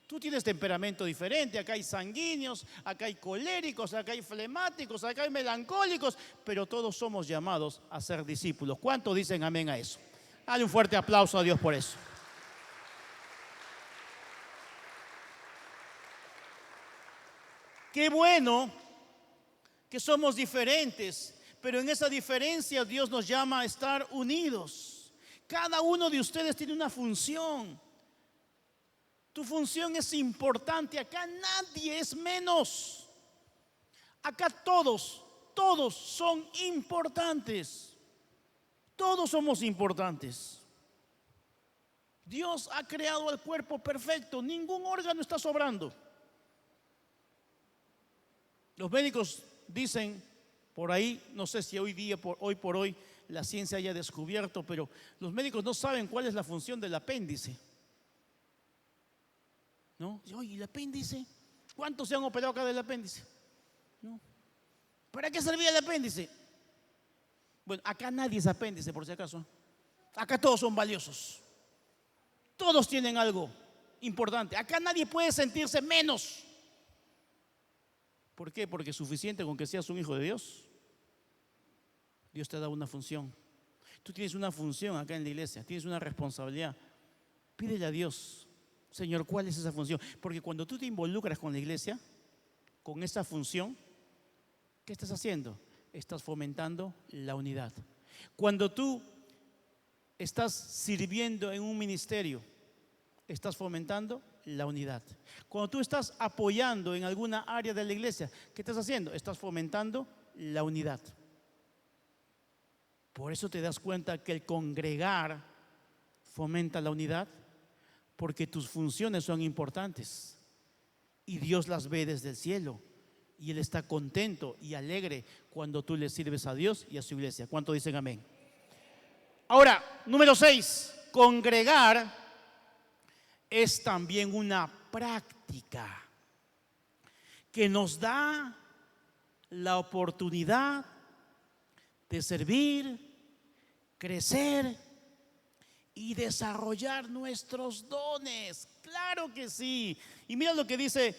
Tú tienes temperamento diferente. Acá hay sanguíneos, acá hay coléricos, acá hay flemáticos, acá hay melancólicos, pero todos somos llamados a ser discípulos. ¿Cuántos dicen amén a eso? Dale un fuerte aplauso a Dios por eso. Qué bueno que somos diferentes, pero en esa diferencia Dios nos llama a estar unidos. Cada uno de ustedes tiene una función. Tu función es importante. Acá nadie es menos. Acá todos son importantes. Todos somos importantes. Dios ha creado al cuerpo perfecto. Ningún órgano está sobrando. Los médicos dicen por ahí, no sé si hoy por hoy, la ciencia haya descubierto, pero los médicos no saben cuál es la función del apéndice. ¿No? Oye, ¿el apéndice? ¿Cuántos se han operado acá del apéndice? ¿No? ¿Para qué servía el apéndice? Bueno, acá nadie es apéndice, por si acaso. Acá todos son valiosos. Todos tienen algo importante. Acá nadie puede sentirse menos. ¿Por qué? Porque es suficiente con que seas un hijo de Dios. Dios te ha dado una función. Tú tienes una función acá en la iglesia, tienes una responsabilidad. Pídele a Dios, Señor, ¿cuál es esa función? Porque cuando tú te involucras con la iglesia, con esa función, ¿qué estás haciendo? Estás fomentando la unidad. Cuando tú estás sirviendo en un ministerio, estás fomentando la unidad. Cuando tú estás apoyando en alguna área de la iglesia, ¿qué estás haciendo? Estás fomentando la unidad. Por eso te das cuenta que el congregar fomenta la unidad, porque tus funciones son importantes y Dios las ve desde el cielo y Él está contento y alegre cuando tú le sirves a Dios y a su iglesia. ¿Cuánto dicen amén? Ahora, número 6, congregar es también una práctica que nos da la oportunidad de servir, crecer y desarrollar nuestros dones. Claro que sí. Y mira lo que dice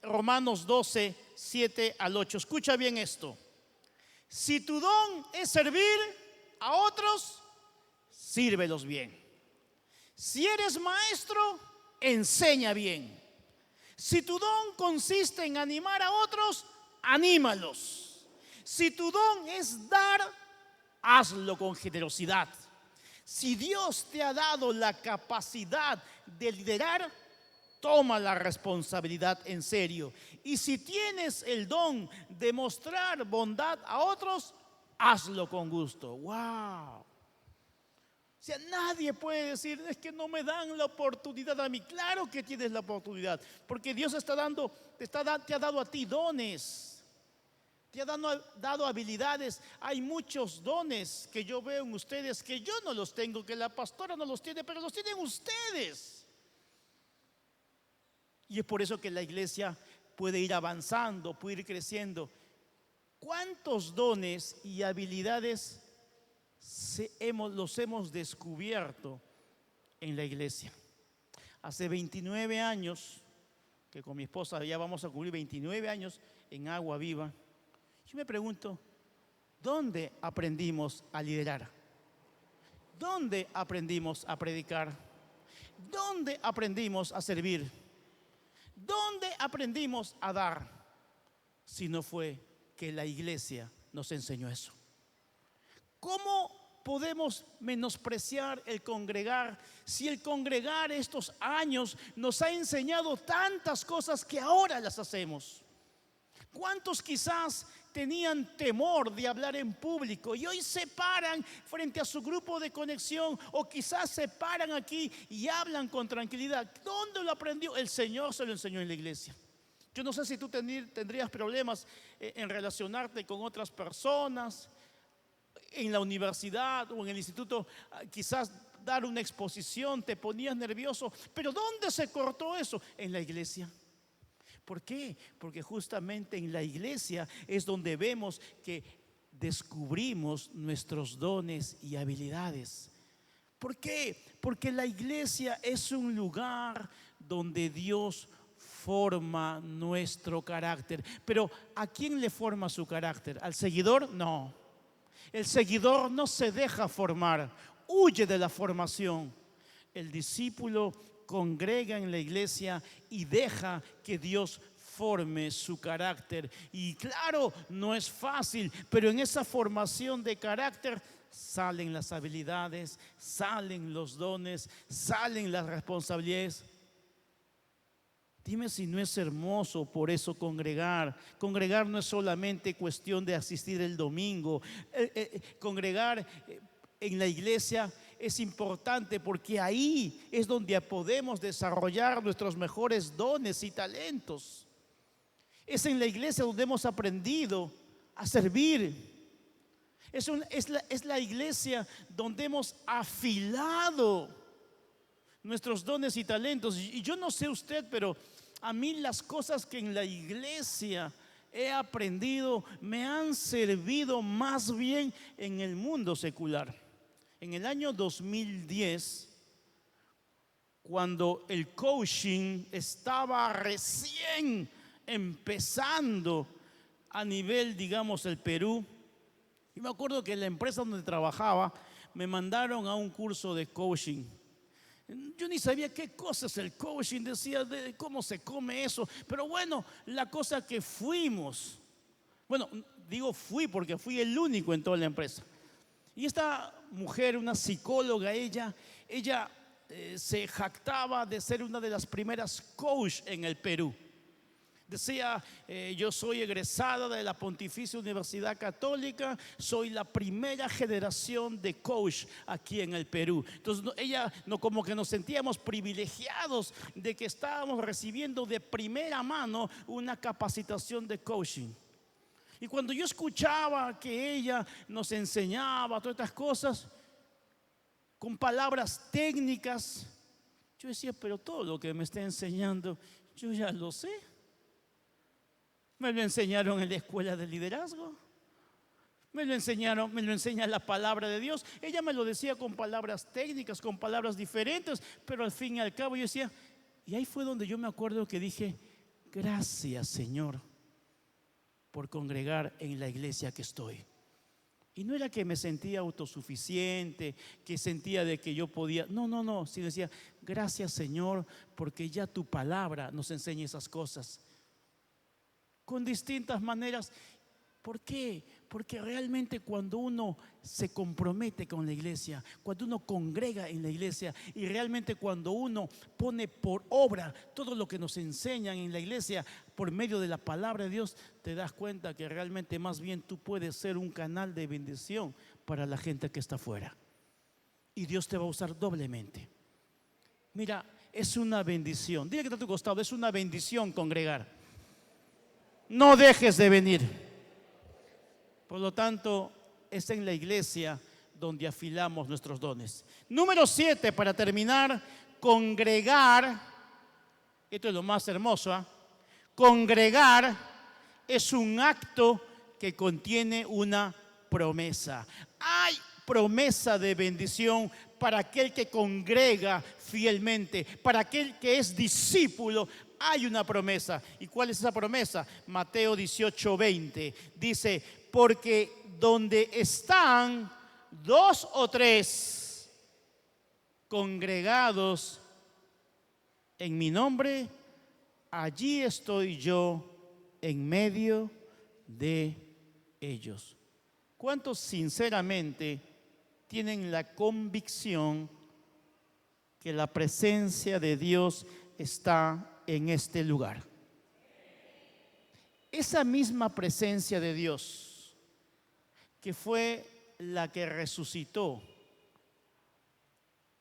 Romanos 12, 7 al 8. Escucha bien esto. Si tu don es servir a otros, sírvelos bien. Si eres maestro, enseña bien. Si tu don consiste en animar a otros, anímalos. Si tu don es dar, hazlo con generosidad. Si Dios te ha dado la capacidad de liderar, toma la responsabilidad en serio. Y si tienes el don de mostrar bondad a otros, hazlo con gusto. ¡Wow! O sea, nadie puede decir, es que no me dan la oportunidad a mí. Claro que tienes la oportunidad, porque Dios te ha dado a ti dones. Te ha dado habilidades. Hay muchos dones que yo veo en ustedes que yo no los tengo, que la pastora no los tiene, pero los tienen ustedes. Y es por eso que la iglesia puede ir avanzando, puede ir creciendo. ¿Cuántos dones y habilidades los hemos descubierto en la iglesia? Hace 29 años, que con mi esposa ya vamos a cumplir 29 años en Agua Viva. Yo me pregunto, ¿dónde aprendimos a liderar? ¿Dónde aprendimos a predicar? ¿Dónde aprendimos a servir? ¿Dónde aprendimos a dar? Si no fue que la iglesia nos enseñó eso. ¿Cómo podemos menospreciar el congregar si el congregar estos años nos ha enseñado tantas cosas que ahora las hacemos? ¿Cuántos quizás tenían temor de hablar en público y hoy se paran frente a su grupo de conexión, o quizás se paran aquí y hablan con tranquilidad? ¿Dónde lo aprendió? El Señor se lo enseñó en la iglesia. Yo no sé si tú tendrías problemas en relacionarte con otras personas en la universidad o en el instituto. Quizás dar una exposición, te ponías nervioso. Pero ¿dónde se cortó eso? En la iglesia. ¿Por qué? Porque justamente en la iglesia es donde vemos que descubrimos nuestros dones y habilidades. ¿Por qué? Porque la iglesia es un lugar donde Dios forma nuestro carácter. Pero ¿a quién le forma su carácter? ¿Al seguidor? No. El seguidor no se deja formar, huye de la formación. El discípulo congrega en la iglesia y deja que Dios forme su carácter. Y claro, no es fácil, pero en esa formación de carácter salen las habilidades, salen los dones, salen las responsabilidades. Dime si no es hermoso por eso congregar. Congregar no es solamente cuestión de asistir el domingo. Congregar en la iglesia es importante porque ahí es donde podemos desarrollar nuestros mejores dones y talentos. Es en la iglesia donde hemos aprendido a servir. Es la iglesia donde hemos afilado nuestros dones y talentos. Y yo no sé usted, pero a mí las cosas que en la iglesia he aprendido me han servido más bien en el mundo secular. En el año 2010, cuando el coaching estaba recién empezando a nivel, digamos, el Perú, y me acuerdo que en la empresa donde trabajaba me mandaron a un curso de coaching. Yo ni sabía qué cosa es el coaching, decía de cómo se come eso, pero bueno, la cosa que fuimos, bueno, digo fui porque fui el único en toda la empresa. Y esta mujer, una psicóloga, ella se jactaba de ser una de las primeras coach en el Perú. Decía, yo soy egresada de la Pontificia Universidad Católica, soy la primera generación de coach aquí en el Perú. Entonces ella, no, como que nos sentíamos privilegiados de que estábamos recibiendo de primera mano una capacitación de coaching. Y cuando yo escuchaba que ella nos enseñaba todas estas cosas con palabras técnicas, yo decía, pero todo lo que me está enseñando, yo ya lo sé. Me lo enseñaron en la escuela de liderazgo. Me lo enseña la palabra de Dios. Ella me lo decía con palabras técnicas, con palabras diferentes, pero al fin y al cabo yo decía, y ahí fue donde yo me acuerdo que dije, gracias Señor por congregar en la iglesia que estoy. Y no era que me sentía autosuficiente, que sentía de que yo podía, no, sí decía, gracias Señor porque ya tu palabra nos enseña esas cosas. Con distintas maneras. ¿Por qué? Porque realmente cuando uno se compromete con la iglesia, cuando uno congrega en la iglesia y realmente cuando uno pone por obra todo lo que nos enseñan en la iglesia por medio de la palabra de Dios, te das cuenta que realmente más bien tú puedes ser un canal de bendición para la gente que está afuera. Y Dios te va a usar doblemente. Mira, es una bendición. Dile que está a tu costado, es una bendición congregar. No dejes de venir. Por lo tanto, es en la iglesia donde afilamos nuestros dones. Número 7, para terminar, congregar. Esto es lo más hermoso, ¿eh? Congregar es un acto que contiene una promesa. Hay promesa de bendición para aquel que congrega fielmente, para aquel que es discípulo. Hay una promesa. ¿Y cuál es esa promesa? Mateo 18:20 dice, porque donde están 2 o 3 congregados en mi nombre, allí estoy yo en medio de ellos. ¿Cuántos sinceramente tienen la convicción que la presencia de Dios está en este lugar? Esa misma presencia de Dios que fue la que resucitó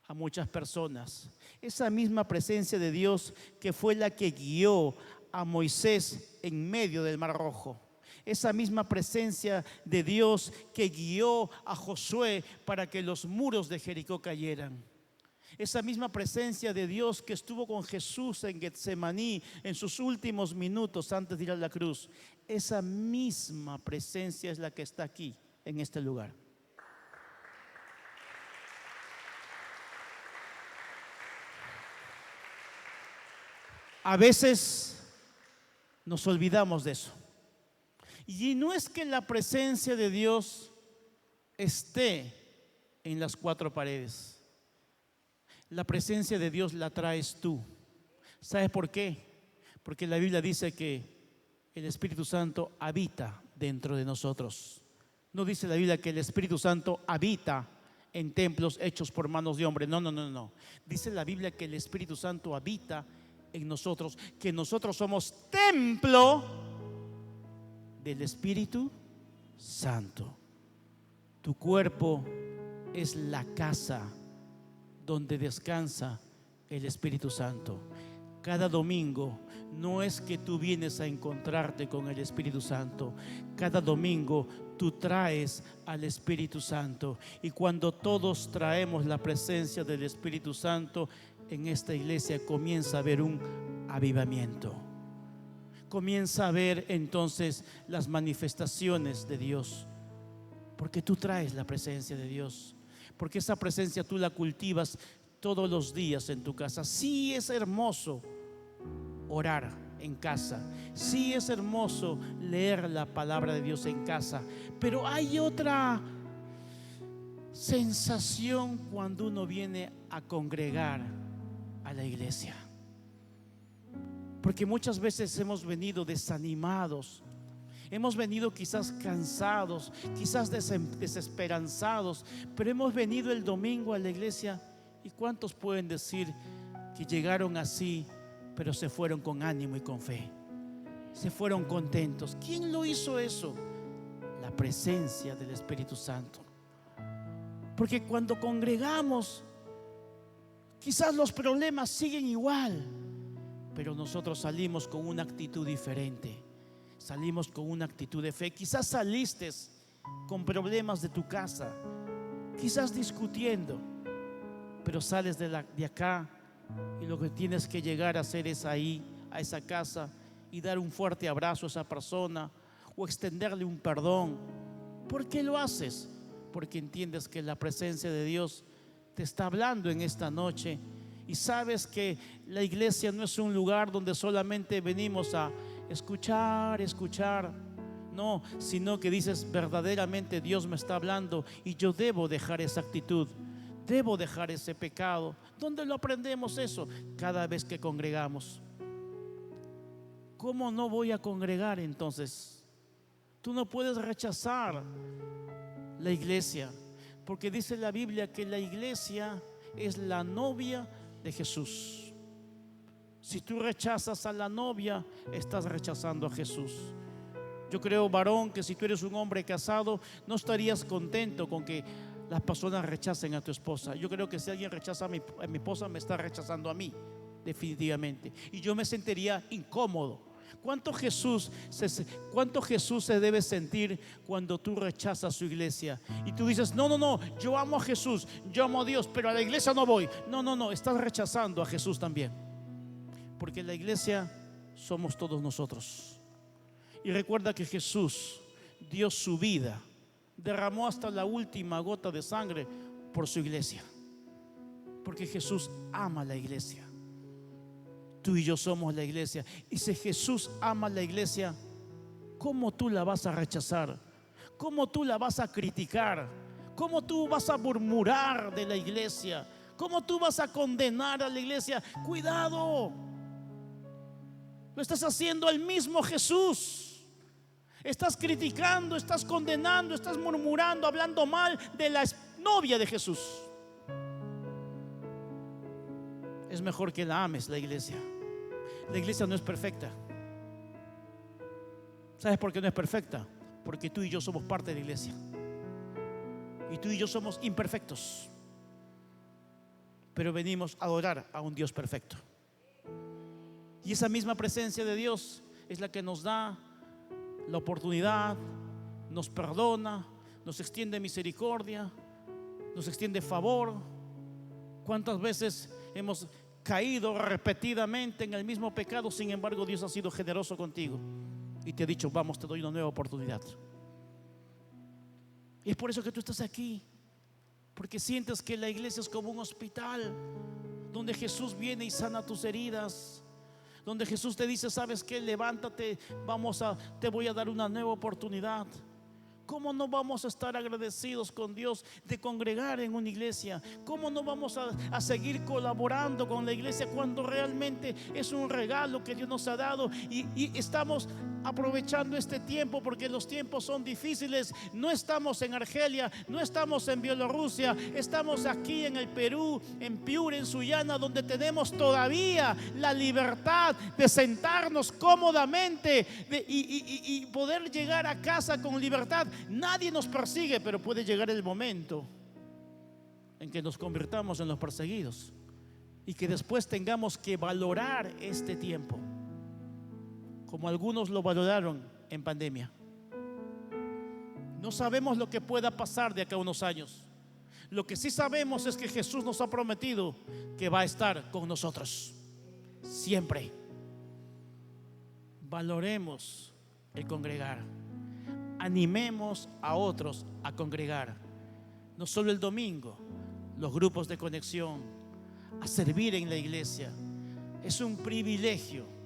a muchas personas, esa misma presencia de Dios que fue la que guió a Moisés en medio del Mar Rojo, esa misma presencia de Dios que guió a Josué para que los muros de Jericó cayeran, Esa misma presencia de Dios que estuvo con Jesús en Getsemaní en sus últimos minutos antes de ir a la cruz, esa misma presencia es la que está aquí en este lugar. A veces nos olvidamos de eso. Y no es que la presencia de Dios esté en las cuatro paredes. La presencia de Dios la traes tú. ¿Sabes por qué? Porque la Biblia dice que el Espíritu Santo habita dentro de nosotros. No dice la Biblia que el Espíritu Santo habita en templos hechos por manos de hombre. No, no, no, no. Dice la Biblia que el Espíritu Santo habita en nosotros, que nosotros somos templo del Espíritu Santo. Tu cuerpo es la casa donde descansa el Espíritu Santo. Cada domingo no es que tú vienes a encontrarte con el Espíritu Santo. Cada domingo tú traes al Espíritu Santo. Y cuando todos traemos la presencia del Espíritu Santo, en esta iglesia comienza a haber un avivamiento. Comienza a ver entonces las manifestaciones de Dios, porque tú traes la presencia de Dios, porque esa presencia tú la cultivas todos los días en tu casa. Sí, es hermoso orar en casa, sí es hermoso leer la palabra de Dios en casa, pero hay otra sensación cuando uno viene a congregar a la iglesia. Porque muchas veces hemos venido desanimados, hemos venido quizás cansados, quizás desesperanzados, pero hemos venido el domingo a la iglesia. ¿Y cuántos pueden decir que llegaron así, pero se fueron con ánimo y con fe? Se fueron contentos. ¿Quién lo hizo eso? La presencia del Espíritu Santo. Porque cuando congregamos, quizás los problemas siguen igual, pero nosotros salimos con una actitud diferente. Salimos con una actitud de fe. Quizás saliste con problemas de tu casa, quizás discutiendo, pero sales de acá y lo que tienes que llegar a hacer es ahí, a esa casa, y dar un fuerte abrazo a esa persona o extenderle un perdón. ¿Por qué lo haces? Porque entiendes que la presencia de Dios te está hablando en esta noche. Y sabes que la iglesia no es un lugar donde solamente venimos a escuchar, no, sino que dices, verdaderamente Dios me está hablando y yo debo dejar esa actitud, debo dejar ese pecado. ¿Dónde lo aprendemos eso? Cada vez que congregamos. ¿Cómo no voy a congregar entonces? Tú no puedes rechazar la iglesia, porque dice la Biblia que la iglesia es la novia de Jesús. Si tú rechazas a la novia, estás rechazando a Jesús. Yo creo, varón, que si tú eres un hombre casado, no estarías contento con que las personas rechacen a tu esposa. Yo creo que si alguien rechaza a mi esposa, me está rechazando a mí, definitivamente. Y yo me sentiría incómodo. ¿Cuánto Jesús se debe sentir cuando tú rechazas a su iglesia? Y tú dices, no, yo amo a Jesús, yo amo a Dios, pero a la iglesia no voy. No, estás rechazando a Jesús también. Porque la iglesia somos todos nosotros. Y recuerda que Jesús dio su vida, derramó hasta la última gota de sangre por su iglesia. Porque Jesús ama a la iglesia. Tú y yo somos la iglesia. Y si Jesús ama a la iglesia, ¿cómo tú la vas a rechazar? ¿Cómo tú la vas a criticar? ¿Cómo tú vas a murmurar de la iglesia? ¿Cómo tú vas a condenar a la iglesia? Cuidado, lo estás haciendo al mismo Jesús. Estás criticando, estás condenando, estás murmurando, hablando mal de la novia de Jesús. Es mejor que la ames, la iglesia. La iglesia no es perfecta. ¿Sabes por qué no es perfecta? Porque tú y yo somos parte de la iglesia. Y tú y yo somos imperfectos. Pero venimos a adorar a un Dios perfecto. Y esa misma presencia de Dios es la que nos da la oportunidad, nos perdona, nos extiende misericordia, nos extiende favor. ¿Cuántas veces hemos caído repetidamente en el mismo pecado? Sin embargo, Dios ha sido generoso contigo y te ha dicho: vamos, te doy una nueva oportunidad. Y es por eso que tú estás aquí, porque sientes que la iglesia es como un hospital donde Jesús viene y sana tus heridas, donde Jesús te dice: ¿sabes qué? Levántate, te voy a dar una nueva oportunidad. ¿Cómo no vamos a estar agradecidos con Dios de congregar en una iglesia? ¿Cómo no vamos a seguir colaborando con la iglesia cuando realmente es un regalo que Dios nos ha dado? Y estamos aprovechando este tiempo porque los tiempos son difíciles. No estamos en Argelia, no estamos en Bielorrusia, estamos aquí en el Perú, en Piura, en Sullana, donde tenemos todavía la libertad de sentarnos cómodamente y poder llegar a casa con libertad. Nadie nos persigue, pero puede llegar el momento en que nos convirtamos en los perseguidos y que después tengamos que valorar este tiempo como algunos lo valoraron en pandemia. No sabemos lo que pueda pasar de acá a unos años. Lo que sí sabemos es que Jesús nos ha prometido que va a estar con nosotros siempre. Valoremos el congregar. Animemos a otros a congregar. No solo el domingo, los grupos de conexión, a servir en la iglesia. Es un privilegio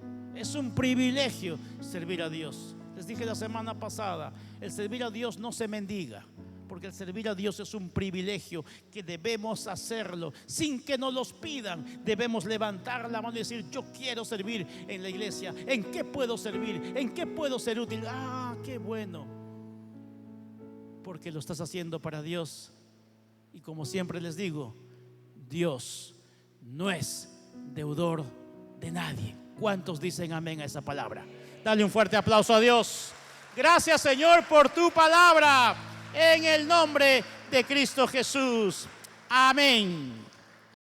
servir a Dios. Les dije la semana pasada, el servir a Dios no se mendiga, porque el servir a Dios es un privilegio que debemos hacerlo sin que nos los pidan. Debemos levantar la mano y decir: yo quiero servir en la iglesia. ¿En qué puedo servir? ¿En qué puedo ser útil? Qué bueno, porque lo estás haciendo para Dios. Y como siempre les digo, Dios no es deudor de nadie. ¿Cuántos dicen amén a esa palabra? Dale un fuerte aplauso a Dios. Gracias, Señor, por tu palabra, en el nombre de Cristo Jesús. Amén.